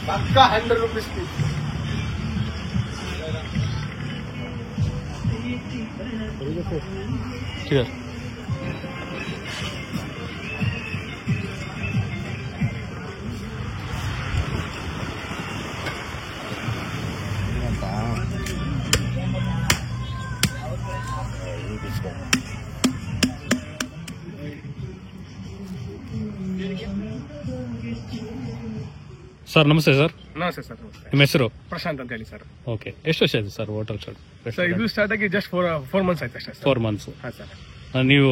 पक्का 100 रुपीज की Sure. Sir ನಮಸ್ತೆ ಸರ್. ನಮಸ್ತೆ ಸರ್. ನಿಮ್ಮ ಹೆಸರು? ಪ್ರಶಾಂತ್ ಅಂತ ಹೇಳಿ ಸರ್. ಓಕೆ, ಎಷ್ಟು ವರ್ಷ ಆಯ್ತು ಸರ್ ಹೋಟೆಲ್ ಸ್ಟಾರ್ಟ್? ಸರ್ ಇದು ಸ್ಟಾರ್ಟ್ ಆಗಿ ಜಸ್ಟ್ 4 ಮಂತ್ಸ್ ಆಯ್ತು ಅಷ್ಟೇ ಸರ್. 4 ಮಂತ್ಸ್. ಹಾಂ ಸರ್. ನೀವು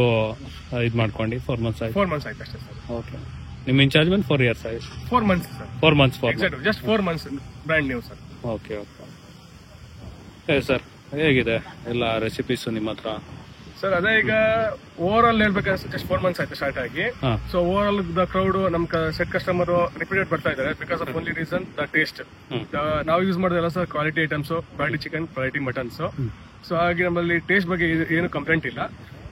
ಇದು ಮಾಡ್ಕೊಂಡು 4 ಮಂತ್ಸ್ ಆಯ್ತು. 4 ಮಂತ್ಸ್ ಆಯ್ತು ಅಷ್ಟೇ ಸರ್. ಓಕೆ, ನಿಮ್ಮ ಇನ್ಚಾರ್ಜ್ ಬಂದು 4 ಇಯರ್ಸ್ ಆಯ್ತು? 4 months sir. 4 months. Exact just 4 months brand new sir. Okay okay sir, ಹೇಗಿದೆ ಎಲ್ಲ ರೆಸಿಪೀಸ್ ನಿಮ್ಮ ಹತ್ರ? ಸರ್ ಅದೇ ಈಗ ಓವರ್ ಆಲ್ ಹೇಳ್ಬೇಕಾದ್ರೆ ಜಸ್ಟ್ 4 ಮಂತ್ಸ್ ಆಯ್ತು ಸ್ಟಾರ್ಟ್ ಆಗಿ. So over all the crowd ನಮ್ ಸೆಟ್ ಕಸ್ಟಮರ್ ರಿಪೀಟೆಡ್ ಬರ್ತಾ ಇದ್ದಾರೆ because of only reason the taste. ನಾವು ಯೂಸ್ ಮಾಡೋದೆಲ್ಲ sir quality items, quality chicken, quality muttons. So ಹಾಗೆ ನಮ್ಮಲ್ಲಿ ಟೇಸ್ಟ್ ಬಗ್ಗೆ ಏನು ಕಂಪ್ಲೇಂಟ್ ಇಲ್ಲ.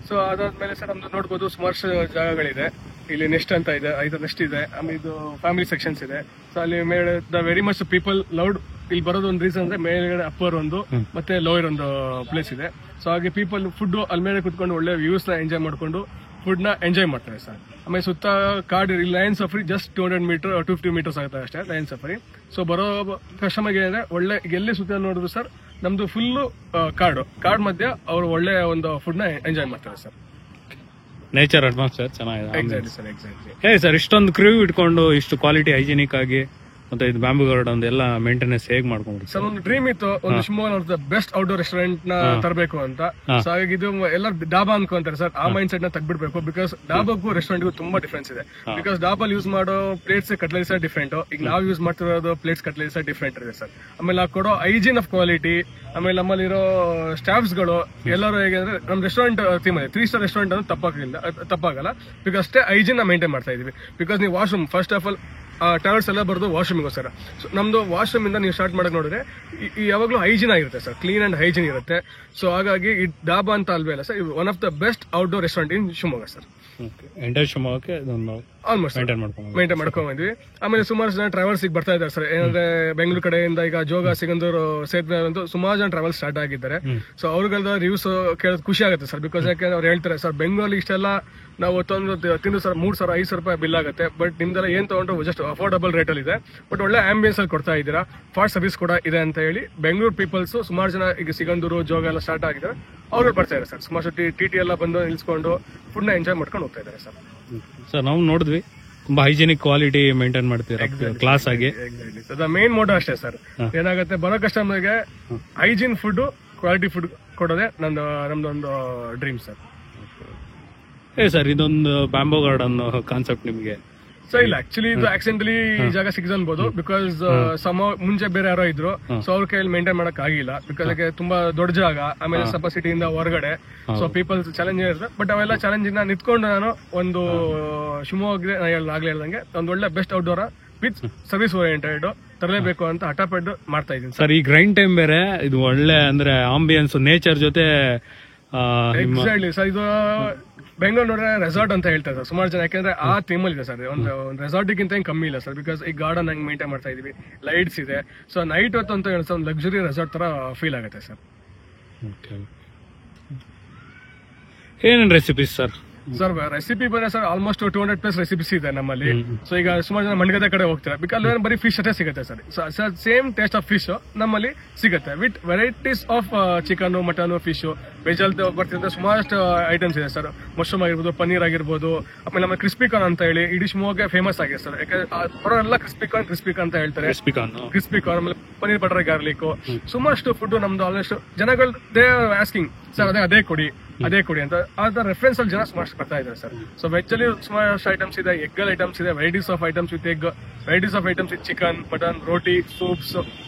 ಸೊ ಅದಾದ್ಮೇಲೆ ಸರ್ ನಮ್ದು ನೋಡ್ಬೋದು ಸುಮಾರು ಜಾಗಗಳಿದೆ. ಇಲ್ಲಿ ನೆಸ್ಟ್ ಅಂತ ಇದೆ, 5 ನೆಸ್ಟ್ ಇದೆ, ಆಮೇಲೆ ಇದು ಫ್ಯಾಮಿಲಿ ಸೆಕ್ಷನ್ಸ್ ಇದೆ. ಸೊ ಅಲ್ಲಿ ಮೇಲೆ the very much people loud ಇಲ್ಲಿ ಬರೋದು ಒಂದು ರೀಸನ್ ಅಂದ್ರೆ ಮೇಲ್ಗಡೆ ಅಪ್ಪರ್ ಒಂದು ಮತ್ತೆ ಲೋಯರ್ ಒಂದು ಪ್ಲೇಸ್ ಇದೆ. ಸೊ ಹಾಗೆ ಪೀಪಲ್ ಫುಡ್ ಅಲ್ಲಿ ಮೇಲೆ ಕುತ್ಕೊಂಡು ಒಳ್ಳೆ ವ್ಯೂಸ್ ನ ಎಂಜಾಯ್ ಮಾಡ್ಕೊಂಡು ಫುಡ್ ನ ಎಂಜಾಯ್ ಮಾಡ್ತಾರೆ ಸರ್. ಆಮೇಲೆ ಸುತ್ತ ಕಾಡ್ ಲಯನ್ ಸಫರಿ ಜಸ್ಟ್ 200 ಮೀಟರ್ 250 ಮೀಟರ್ಸ್ ಆಗುತ್ತೆ ಅಷ್ಟೇ ಲಯನ್ ಸಫರಿ. ಸೊ ಬರೋ ಕಸ್ಟಮರ್ಗೆ ಏನಂದ್ರೆ ಒಳ್ಳೆ ಎಲ್ಲಿ ಸುತ್ತ ನೋಡಿದ್ರು ಸರ್ ನಮ್ದು ಫುಲ್ ಕಾಡ್ ಮಧ್ಯೆ ಅವರು ಒಳ್ಳೆ ಒಂದು ಫುಡ್ ನ ಎಂಜಾಯ್ ಮಾಡ್ತಾರೆ ಸರ್. ನೇಚರ್ ಅಟ್ಮಾಸ್ಫಿಯರ್ ಚೆನ್ನಾಗಿದೆ. Exactly sir, exactly. ಹೇಗೆ ಸರ್ ಇಷ್ಟೊಂದು ಕ್ರೂ ಇಟ್ಕೊಂಡು ಇಷ್ಟು ಕ್ವಾಲಿಟಿ ಹೈಜಿನಿಕ್ ಆಗಿ ಮತ್ತೆ ಇದು ಬ್ಯಾಂಬೂ ಗಾರ್ಡನ್ ಎಲ್ಲ ಮೇಂಟೆನೆನ್ಸ್ ಹೇಗ್ ಮಾಡ್ಕೊಂಡ್ರಿ ಸರ್? ಒಂದು ಡ್ರೀಮ್ ಇತ್ತು, ಒಂದು ಶಿವಮೊಗ್ಗ ಬೆಸ್ಟ್ ಔಟ್ಡೋರ್ ರೆಸ್ಟೋರೆಂಟ್ ನ ತರಬೇಕು ಅಂತ. ಸೊ ಹಾಗಾಗಿ ಇದು ಎಲ್ಲ ಡಾಬಾ ಅನ್ಕೊಂತಾರೆ ಸರ್. ಆ ಮೈಂಡ್ ಸೆಟ್ ನ ತೆಗ್ಬಿಡ್ಬೇಕು ಬಿಕಾಸ್ ಡಾಬಾಗೂ ರೆಸ್ಟೋರೆಂಟ್ಗೂ ತುಂಬಾ ಡಿಫ್ರೆನ್ಸ್ ಇದೆ. ಬಿಕಾಸ್ ಡಾಬಲ್ ಯೂಸ್ ಮಾಡೋ ಪ್ಲೇಟ್ಸ್ ಕಟ್ಲರೀಸ್ ಡಿಫ್ರೆಂಟ್, ಈಗ ನಾವು ಯೂಸ್ ಮಾಡ್ತಿರೋದು ಪ್ಲೇಟ್ಸ್ ಕಟ್ಲರೀಸ್ ಡಿಫ್ರೆಂಟ್ ಇದೆ ಸರ್. ಆಮೇಲೆ ನಾವು ಕೊಡೋ ಹೈಜೀನ್ ಆಫ್ ಕ್ವಾಲಿಟಿ, ಆಮೇಲೆ ನಮ್ಮಲ್ಲಿರೋ ಸ್ಟಾಫ್ಸ್ ಗಳು ಎಲ್ಲರೂ ಹೇಗೆ ಅಂದ್ರೆ ನಮ್ ರೆಸ್ಟೋರೆಂಟ್ ಥೀಮ್ ಇದೆ 3 ಸ್ಟಾರ್ ರೆಸ್ಟೋರೆಂಟ್ ಅಂತ ತಪ್ಪಾಗಲ್ಲ ಬಿಕಾಸ್ ಅಷ್ಟೇ ಹೈಜೀನ್ ಮೇಂಟೈನ್ ಮಾಡ್ತಾ ಇದೀವಿ. ಬಿಕಾಸ್ ನೀವು washroom first of all towers ಎಲ್ಲ ಬರೋದು ವಾಶ್ರೂಮಿಗೋಸ್ಕರ. ಸೊ ನಮ್ದು ವಾಶ್ರೂಮ್ ಇಂದ ನೀವು ಸ್ಟಾರ್ಟ್ ಮಾಡಕ್ ನೋಡಿದ್ರೆ ಯಾವಾಗಲೂ ಹೈಜೀನ್ ಆಗಿರುತ್ತೆ ಸರ್, ಕ್ಲೀನ್ ಅಂಡ್ ಹೈಜೀನ್ ಇರುತ್ತೆ. ಸೊ ಹಾಗಾಗಿ ಈ ಡಾಬಾ ಅಂತ ಅಲ್ವೇ ಅಲ್ಲ sir, one of the best outdoor restaurant in Shivamogga sir. Entire ಶಿವಮೊಗ್ಗಕ್ಕೆ ಆಲ್ಮೋಸ್ಟ್ ಮೇಂಟೈನ್ ಮಾಡ್ಕೊಂಡ್ ಬಂದ್ವಿ. ಆಮೇಲೆ ಸುಮಾರು ಜನ ಟ್ರಾವೆಲ್ಸ್ ಈಗ ಬರ್ತಾ ಇದ್ದಾರೆ ಸರ್. ಏನಂದ್ರೆ ಬೆಂಗಳೂರು ಕಡೆಯಿಂದ ಈಗ ಜೋಗ, ಸಿಗಂದೂರು, ಸೇತುವೆ ಅಂತ ಸುಮಾರು ಜನ ಟ್ರಾವೆಲ್ ಸ್ಟಾರ್ಟ್ ಆಗಿದ್ದಾರೆ. ಸೊ ಅವ್ರಿಗೆಲ್ಲ ರಿವ್ಯೂಸ್ ಕೇಳೋದು ಖುಷಿ ಆಗುತ್ತೆ ಸರ್. ಬಿಕಾಸ್ ಯಾಕೆಂದ್ರೆ ಅವ್ರು ಹೇಳ್ತಾರೆ ಸರ್ ಬೆಂಗಳೂರಲ್ಲಿ ಇಷ್ಟೆಲ್ಲ ನಾವು ಹೊತ್ತೊಂದು ತಿಂದು ಸರ್ 3,000 5,000 ರೂಪಾಯಿ ಬಿಲ್ ಆಗುತ್ತೆ, ಬಟ್ ನಿಮ್ದೆಲ್ಲ ಏನ್ ತಗೊಂಡ್ರು ಜಸ್ಟ್ ಅಫೋರ್ಡಬಲ್ ರೇಟ್ ಅಲ್ಲಿ ಇದೆ, ಬಟ್ ಒಳ್ಳೆ ಆಂಬಿಯನ್ಸ್ ಅಲ್ಲಿ ಕೊಡ್ತಾ ಇದ್ದೀರಾ, ಫಾಸ್ಟ್ ಸರ್ವಿಸ್ ಕೂಡ ಇದೆ ಅಂತ ಹೇಳಿ ಬೆಂಗಳೂರು ಪೀಪಲ್ಸ್ ಸುಮಾರು ಜನ ಈಗ ಸಿಗಂದೂರು, ಜೋಗ ಎಲ್ಲ ಸ್ಟಾರ್ಟ್ ಆಗಿದ್ದಾರೆ, ಅವ್ರು ಬರ್ತಾ ಇದ್ದಾರೆ ಸರ್. ಸುಮಾರು ಟಿ ಎಲ್ಲ ಬಂದು ನಿಲ್ಸ್ಕೊಂಡು ಫುಡ್ ನ ಎಂಜಾಯ್ ಮಾಡ್ಕೊಂಡು ಹೋಗ್ತಾ ಇದ್ದಾರೆ ಸರ್. ಸರ್ ನಾವು ನೋಡಿದ್ವಿ ತುಂಬಾ ಹೈಜಿನಿಕ್ ಕ್ವಾಲಿಟಿ ಮೇಂಟೈನ್ ಮಾಡ್ತೀರಾ ಕ್ಲಾಸ್ ಆಗಿ. ಮೇನ್ ಮೋಟೋ ಅಷ್ಟೇ ಸರ್. ಏನಾಗುತ್ತೆ ಬರೋ ಕಸ್ಟಮರ್ಗೆ ಹೈಜೀನ್ ಫುಡ್, ಕ್ವಾಲಿಟಿ ಫುಡ್ ಕೊಡೋದೇ ನಮ್ದೊಂದು ಡ್ರೀಮ್ ಸರ್. ಸರ್ ಇದೊಂದು ಬ್ಯಾಂಬೂ ಗಾರ್ಡನ್ ಕಾನ್ಸೆಪ್ಟ್ ನಿಮ್ಗೆ ಸೊ ಇಲ್ಲ ಆಕ್ಚುಲಿ ಇದು ಆಕ್ಸಿಡೆಂಟಲಿ ಈ ಜಾಗ ಸಿಕ್ಕಿಸಬಹುದು ಬಿಕಾಸ್ ಮುಂಚೆ ಬೇರೆ ಯಾರೋ ಇದ್ರು. ಸೊ ಅವ್ರ ಕೈಯಲ್ಲಿ ಮೇಂಟೈನ್ ಮಾಡಕ್ ಆಗಿಲ್ಲ ಬಿಕಾಸ್ ತುಂಬಾ ದೊಡ್ಡ ಜಾಗ, ಆಮೇಲೆ ಸ್ವಲ್ಪ ಸಿಟಿಯಿಂದ ಹೊರಗಡೆ. ಸೊ ಪೀಪಲ್ ಚಾಲೆಂಜ್ ಇರುತ್ತೆ, ಬಟ್ ಅವೆಲ್ಲ ಚಾಲೆಂಜ್ ನ ನಿಂತ್ಕೊಂಡು ನಾನು ಒಂದು ಶಿವಮೊಗ್ಗ ಆಗ್ಲೇ ಹೇಳ್ದಂಗೆ ಒಂದು ಒಳ್ಳೆ best outdoor with service oriented ತರಲೇಬೇಕು ಅಂತ ಹಠಪಟ್ಟು ಮಾಡ್ತಾ ಇದ್ದೀನಿ ಸರ್. ಈ ಗ್ರೈಂಡ್ ಟೈಮ್ ಬೇರೆ, ಇದು ಒಳ್ಳೆ ಅಂದ್ರೆ ಆಂಬಿಯನ್ಸ್ ನೇಚರ್ ಜೊತೆ. Exactly sir. ಇದು ಬೆಂಗಳೂರು ನೋಡ್ರೆ ರೆಸಾರ್ಟ್ ಅಂತ ಹೇಳ್ತಾರೆ ಸರ್ ಸುಮಾರು ಜನ, ಯಾಕಂದ್ರೆ ಆ ಥೀಮಲ್ಲಿ ಇದೆ ಸರ್. ಒಂದು ರೆಸಾರ್ಟ್ಗಿಂತ ಏನು ಕಮ್ಮಿ ಇಲ್ಲ ಸರ್, ಬಿಕಾಸ್ ಈ ಗಾರ್ಡನ್ ಹಂಗೆ ಮೇಂಟೈನ್ ಮಾಡ್ತಾ ಇದೀವಿ, ಲೈಟ್ಸ್ ಇದೆ. ಸೊ ನೈಟ್ ಹೊತ್ತು ಅಂತ ಹೇಳಿ ಒಂದು ಲಕ್ಸುರಿ ರೆಸಾರ್ಟ್ ತರ ಫೀಲ್ ಆಗುತ್ತೆ ಸರ್. ಏನೇನು ರೆಸಿಪೀಸ್ ಸರ್? ಸರ್ ರೆಸಿಪಿ ಬಂದ್ರೆ ಸರ್ ಆಲ್ಮೋಸ್ಟ್ 200+ ರೆಸಿಪೀಸ್ ಇದೆ ನಮ್ಮಲ್ಲಿ. ಸೊ ಈಗ ಸುಮಾರು ಜನ ಮಂಡ್ಯದ ಕಡೆ ಹೋಗ್ತಾರೆ ಬಿಕಾಸ್ ಬರೀ ಫಿಶ್ ಅಷ್ಟೇ ಸಿಗುತ್ತೆ sir. Same taste of fish ನಮ್ಮಲ್ಲಿ ಸಿಗುತ್ತೆ with varieties of chicken, mutton, fish. Veg ಅಲ್ಲಿ ಬರ್ತಿದ್ರೆ ಸುಮಾರಷ್ಟು ಐಟಮ್ಸ್ ಇದೆ ಸರ್. ಮಶ್ರೂಮ್ ಆಗಿರ್ಬೋದು, ಪನ್ನೀರ್ ಆಗಿರ್ಬೋದು, ಆಮೇಲೆ ನಮ್ಮ ಕ್ರಿಸ್ಪಿ ಕಾರ್ನ್ ಅಂತ ಹೇಳಿ ಇಡೀ ಶಿವಮೊಗ್ಗ ಫೇಮಸ್ ಆಗಿದೆ ಸರ್. ಯಾಕಂದ್ರೆ ಅವರೆಲ್ಲ ಕ್ರಿಸ್ಪಿ ಕಾರ್ನ್ ಅಂತ ಹೇಳ್ತಾರೆ. ಕ್ರಿಸ್ಪಿ ಕಾರ್ನ್, ಆಮೇಲೆ ಪನ್ನೀರ್ ಬಟರ್ ಗಾರ್ಲಿಕ್, ಸುಮಾರಷ್ಟು ಫುಡ್ ನಮ್ದು ಆಲ್ಮೋಸ್ಟ್ ಜನಗಳು ದೇ ಆಸ್ಕಿಂಗ್ ಸರ್ ಅದೇ ಕೊಡಿ ಅಂತ. ಅದ ರೆಫರೆನ್ಸ್ ಅಲ್ಲಿ ಜನ ಸುಮಾರು ಬರ್ತಾ ಇದ್ದಾರೆ ಸರ್. ಸೊ ವೆಜ್ ಅಲ್ಲಿ ಸುಮಾರಷ್ಟು ಐಟಮ್ಸ್ ಇದೆ, ಎಗ್ ಐಟಮ್ಸ್ ಇದೆ, varieties of items with egg, varieties of items with chicken, mutton, roti, soups,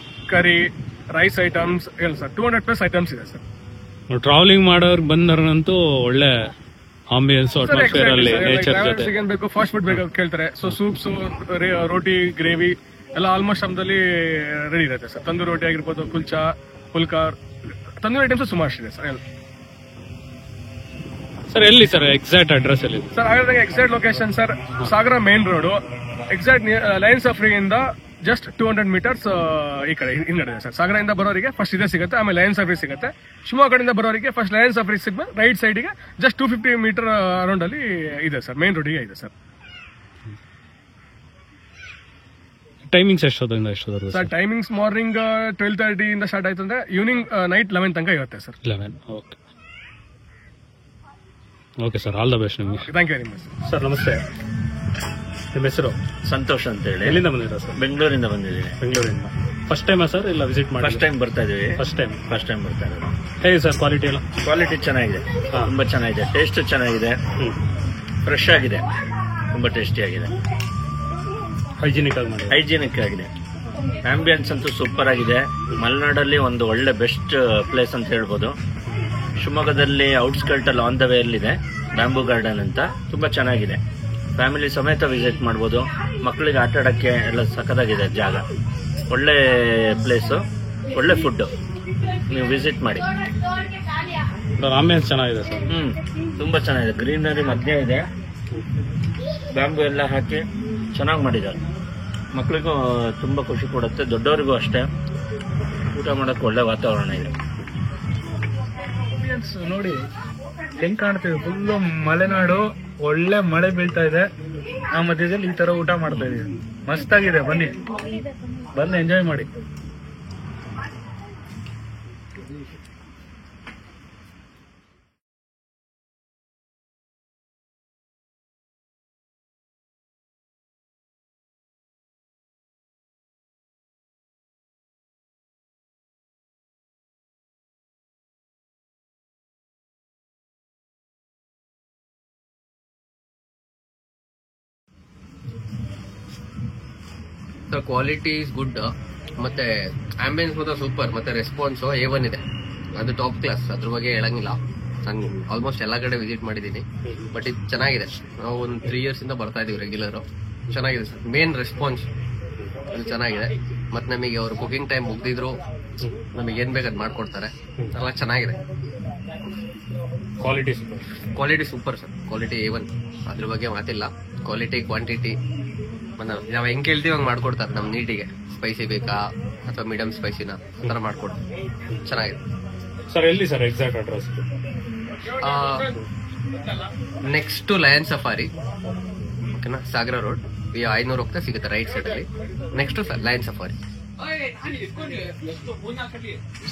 curry, rice items, ಹೇಳಿ ಸರ್ 200+ ಐಟಮ್ಸ್ ಇದೆ ಸರ್. ಟ್ರಾವೆಲಿಂಗ್ ಮಾಡೋರ್ ಬಂದರಂತೂ ಒಳ್ಳೆ ಆಂಬಿಯನ್ಸ್ ಅಟ್ಮಾಸ್ಫಿಯರ್ ಅಲ್ಲಿ ನೇಚರ್ ಜೊತೆ ಏನ್ ಬೇಕು ಫಾಸ್ಟ್ ಫುಡ್ ಬೇಕು ಕೇಳ್ತಾರೆ. ಸೊ ಸೂಪ್ಸ್, ರೋಟಿ, ಗ್ರೇವಿ ಎಲ್ಲ ಆಲ್ಮೋಸ್ಟ್ ನಮ್ಮದಲ್ಲಿ ರೆಡಿ ಇರುತ್ತೆ ಸರ್. ತಂದೂರಿ ರೋಟಿ ಆಗಿರ್ಬೋದು, ಕುಲ್ಚಾ, ಪುಲ್ಕಾರ್, ತಂದೂರಿ ಐಟಮ್ಸ್ ಸುಮಾರು ಇದೆ ಸರ್. ಸರ್ ಎಲ್ಲಿ ಸರ್ ಎಕ್ಸಾಕ್ಟ್ ಅಡ್ರೆಸ್ ಎಲ್ಲಿ ಸರ್? ಹಾಗಾದ್ರೆ exact location sir Sagara main road, exact lions of ಇಂದ ಜಸ್ಟ್ 200 ಮೀಟರ್ಸ್ ಈ ಕಡೆ ಹಿಂದೆ ಸರ್. ಸಾಗರದಿಂದ ಬರೋರಿಗೆ ಫಸ್ಟ್ ಇದೇ ಸಿಗುತ್ತೆ, ಆಮೇಲೆ ಲಯನ್ಸ್ ಆಫ್ ಸಿಗುತ್ತೆ. ಶಿವಮೊಗ್ಗ ಕಡೆಯಿಂದ ಬರೋರಿಗೆ ಫಸ್ಟ್ ಲಯನ್ಸ್ ಆಫ್ ಸಿಗ್ಬೇಕು, ರೈಟ್ ಸೈಡ್ಗೆ ಜಸ್ಟ್ 250 ಮೀಟರ್ ಅರೌಂಡ್ ಅಲ್ಲಿ ಇದೆ ಸರ್, ಮೇನ್ ರೋಡಿಗೆ ಇದೆ ಸರ್. ಟೈಮಿಂಗ್ಸ್ ಎಷ್ಟೊತ್ತಿಂದ ಎಷ್ಟೊತ್ತಿಗೆ ಸರ್? ಟೈಮಿಂಗ್ಸ್ ಮಾರ್ನಿಂಗ್ 12:30 ಇಂದ ಸ್ಟಾರ್ಟ್ ಆಯ್ತು ಅಂದ್ರೆ ಈವ್ನಿಂಗ್ ನೈಟ್ 11 ತನಕ ಇರುತ್ತೆ sir. 11. Okay okay sir, all the best ನಿಮಗೆ. Thank you very much sir. ನಮಸ್ತೆ, ನಿಮ್ಮ ಹೆಸರು? ಸಂತೋಷ್ ಅಂತ ಹೇಳಿ. ಎಲ್ಲಿಂದ ಬಂದಿದ್ದೀರಾ ಸರ್? ಬೆಂಗಳೂರಿಂದ ಬಂದಿದ್ದೀನಿ. ಬೆಂಗಳೂರಿಂದ ಫಸ್ಟ್ ಟೈಮಾ ಸರ್ ಇಲ್ಲ ವಿಸಿಟ್ ಮಾಡಿ? ಫಸ್ಟ್ ಟೈಮ್ ಬರ್ತಾ ಇದೀವಿ. ಫಸ್ಟ್ ಟೈಮ್ ಬರ್ತಾ ಇರೋದು. ಹೇಗೆ ಸರ್ ಕ್ವಾಲಿಟಿ ಎಲ್ಲ? ಕ್ವಾಲಿಟಿ ಚೆನ್ನಾಗಿದೆ, ತುಂಬಾ ಚೆನ್ನಾಗಿದೆ. ಟೇಸ್ಟ್ ಚೆನ್ನಾಗಿದೆ, ಫ್ರೆಶ್ ಆಗಿದೆ, ತುಂಬಾ ಟೇಸ್ಟಿ ಆಗಿದೆ, ಹೈಜಿನಿಕ್ ಆಗಿ ಮಾಡಿ, ಹೈಜಿನಿಕ್ ಆಗಿದೆ. ಆಂಬಿಯನ್ಸ್ ಅಂತೂ ಸೂಪರ್ ಆಗಿದೆ. ಮಲೆನಾಡಲ್ಲಿ ಒಂದು ಒಳ್ಳೆ ಬೆಸ್ಟ್ ಪ್ಲೇಸ್ ಅಂತ ಹೇಳ್ಬೋದು. ಶಿವಮೊಗ್ಗದಲ್ಲಿ ಔಟ್ಸ್ಕರ್ಟ್ ಅಲ್ಲಿ ಆನ್ ದ ವೇ ಅಲ್ಲಿದೆ ಬ್ಯಾಂಬೂ ಗಾರ್ಡನ್ ಅಂತ, ತುಂಬಾ ಚೆನ್ನಾಗಿದೆ. ಫ್ಯಾಮಿಲಿ ಸಮೇತ ವಿಸಿಟ್ ಮಾಡ್ಬೋದು. ಮಕ್ಕಳಿಗೆ ಆಟ ಆಡಕ್ಕೆ ಎಲ್ಲ ಸಖತ್ತಾಗಿದೆ ಜಾಗ. ಒಳ್ಳೆ ಪ್ಲೇಸು, ಒಳ್ಳೆ ಫುಡ್, ನೀವು ವಿಸಿಟ್ ಮಾಡಿ. ಆಂಬಿಯನ್ಸ್ ಚೆನ್ನಾಗಿದೆ ಸರ್. ತುಂಬಾ ಚೆನ್ನಾಗಿದೆ. ಗ್ರೀನರಿ ಮಧ್ಯೆ ಇದೆ, ಬ್ಯಾಂಬೂ ಎಲ್ಲ ಹಾಕಿ ಚೆನ್ನಾಗಿ ಮಾಡಿದ್ದಾರೆ. ಮಕ್ಕಳಿಗೂ ತುಂಬಾ ಖುಷಿ ಕೊಡುತ್ತೆ, ದೊಡ್ಡವರಿಗೂ ಅಷ್ಟೇ. ಊಟ ಮಾಡಕ್ಕೆ ಒಳ್ಳೆ ವಾತಾವರಣ ಇದೆ. ನೋಡಿ ಹೆಂಗ್ ಕಾಣ್ತೀವಿ, ಫುಲ್ಲು ಮಲೆನಾಡು, ಒಳ್ಳೆ ಮಳೆ ಬೀಳ್ತಾ ಇದೆ. ಆ ಮಧ್ಯದಲ್ಲಿ ಈ ತರ ಊಟ ಮಾಡ್ತಾ ಇದೀವಿ. ಮಸ್ತಾಗಿದೆ, ಬನ್ನಿ ಎಂಜಾಯ್ ಮಾಡಿ. ಕ್ವಾಲಿಟಿ ಇಸ್ ಗುಡ್, ಮತ್ತೆ ಆಂಬಿಯನ್ಸ್ ಮಾತ್ರ ಸೂಪರ್, ಮತ್ತೆ ರೆಸ್ಪಾನ್ಸ್ A1 ಇದೆ, ಅದು ಟಾಪ್ ಕ್ಲಾಸ್. ಅದ್ರ ಬಗ್ಗೆ ಹೇಳಂಗಿಲ್ಲ. ನಾನು ಆಲ್ಮೋಸ್ಟ್ ಎಲ್ಲಾ ಕಡೆ ವಿಸಿಟ್ ಮಾಡಿದ್ದೀನಿ, ಬಟ್ ಇದು ಚೆನ್ನಾಗಿದೆ. ನಾವು ಒಂದು 3 years ಇಂದ ಬರ್ತಾ ಇದೀವಿ ರೆಗ್ಯುಲರ್. ಚೆನ್ನಾಗಿದೆ ಸರ್. ಮೇನ್ ರೆಸ್ಪಾನ್ಸ್ ಅದು ಚೆನ್ನಾಗಿದೆ. ಮತ್ತೆ ನಮಗೆ ಅವರು ಕುಕಿಂಗ್ ಟೈಮ್ ಮುಗ್ದಿದ್ರು ನಮಗೆ ಏನ್ ಬೇಕು ಅದು ಮಾಡ್ಕೊಡ್ತಾರೆ. ಎಲ್ಲ ಚೆನ್ನಾಗಿದೆ. Quality super sir. Quality A1, ಅದ್ರ ಬಗ್ಗೆ ಮಾತಿಲ್ಲ. ಕ್ವಾಲಿಟಿ, ಕ್ವಾಂಟಿಟಿ ನಾವು ಹೆಂಗ್ ಕೇಳ್ತೀವಿ ಹಂಗೆ ಮಾಡ್ಕೊಡ್ತಾರೆ. ನಮ್ ನೀಟಿಗೆ ಸ್ಪೈಸಿ ಬೇಕಾ ಅಥವಾ ಮೀಡಿಯಂ ಸ್ಪೈಸಿನ ಆ ಥರ ಮಾಡ್ಕೊಡ್ತಾರೆ. ಚೆನ್ನಾಗಿದೆ ಸರ್. ಎಲ್ಲಿ sir exact address? Next to lion safari, ಓಕೆನಾ? ಸಾಗರ ರೋಡ್ 500 ಹೋಗ್ತಾ ಸಿಗುತ್ತೆ ರೈಟ್ ಸೈಡ್ ಅಲ್ಲಿ. Next to lion safari.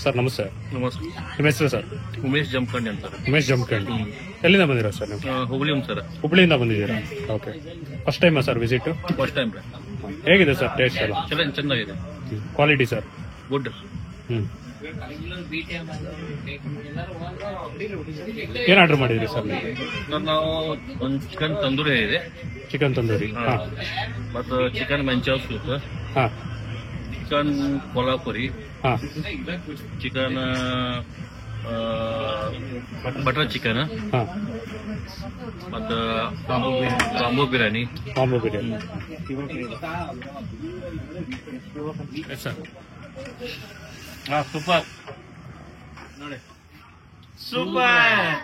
Sir ನಮಸ್ತೆ. ನಮಸ್ತೆ. ನಿಮ್ಮ ಹೆಸರು ಸರ್? ಉಮೇಶ್ ಜಮಖಂಡಿ ಅಂತ. ಉಮೇಶ್ ಜಮಖಂಡಿ. ಎಲ್ಲಿಂದ ಬಂದಿರಾ ಸರ್ ನೀವು? ಹುಬ್ಳಿ ಸರ್. ಹುಬ್ಳಿಯಿಂದ ಬಂದಿದ್ದೀರಾ? ಓಕೆ. ಫಸ್ಟ್ ಟೈಮಾ ಸರ್ ವಿಸಿಟ್? First time. ಹೇಗಿದೆ ಸರ್ ಟೇಸ್ಟ್ ಎಲ್ಲ? ಚೆನ್ನಾಗಿದೆ. Quality sir? ಗುಡ್. ಏನ್ ಆರ್ಡರ್ ಮಾಡಿದ್ರಿ ಸರ್ ನೀವು? ನಾವು ಒಂದು ಚಿಕನ್ ತಂದೂರಿ ಇದೆ. ಚಿಕನ್ ತಂದೂರಿ, ಮತ್ತು chicken manchow soup, chicken Kolhapuri, chicken butter chicken, ಮತ್ತು ಬಾಂಬೂ ಬಿರಿಯಾನಿ. ಸರ್ ಸೂಪರ್ ನೋಡಿ, ಸೂಪರ್.